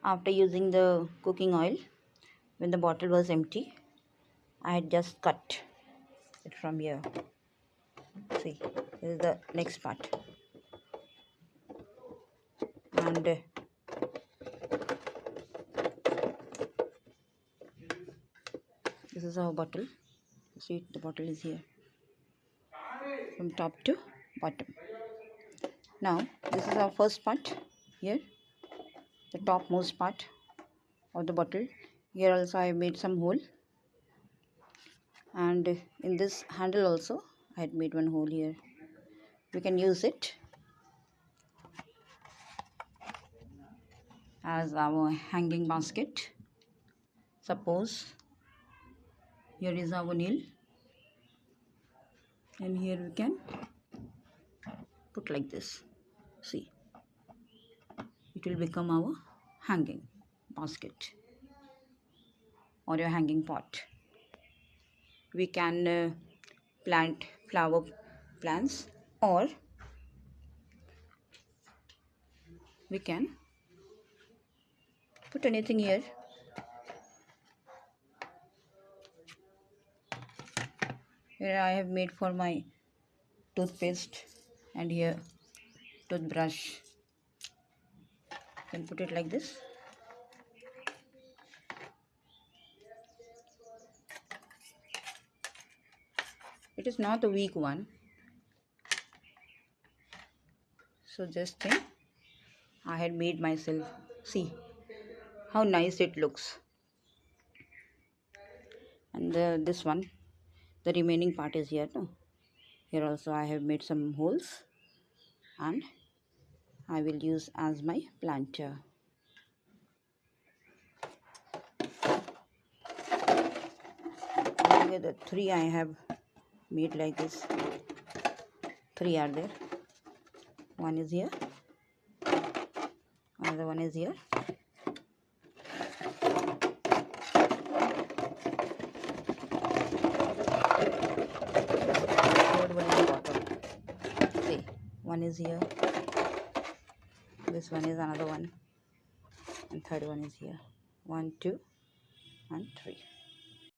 After using the cooking oil, when the bottle was empty, I had just cut it from here. See, this is the next part. And this is our bottle. See, the bottle is here from top to bottom. Now, this is our first part here, the topmost part of the bottle. Here also I made some hole, and in this handle also I had made one hole here. We can use it as our hanging basket. Suppose here is our nail, and here we can put like this. See, it will become our hanging basket or your hanging pot. We can plant flower plants, or we can put anything here. Here I have made for my toothpaste, and here toothbrush. You can put it like this. It is not a weak one, so just think I had made myself. See how nice it looks. And this one, the remaining part is here. No, here also I have made some holes, and I will use as my planter. The 3 I have made like this. 3 are there. One is here, another one is here, third one is bottom. See, one is here, this one is another one, and third one is here. 1, 2 and 3.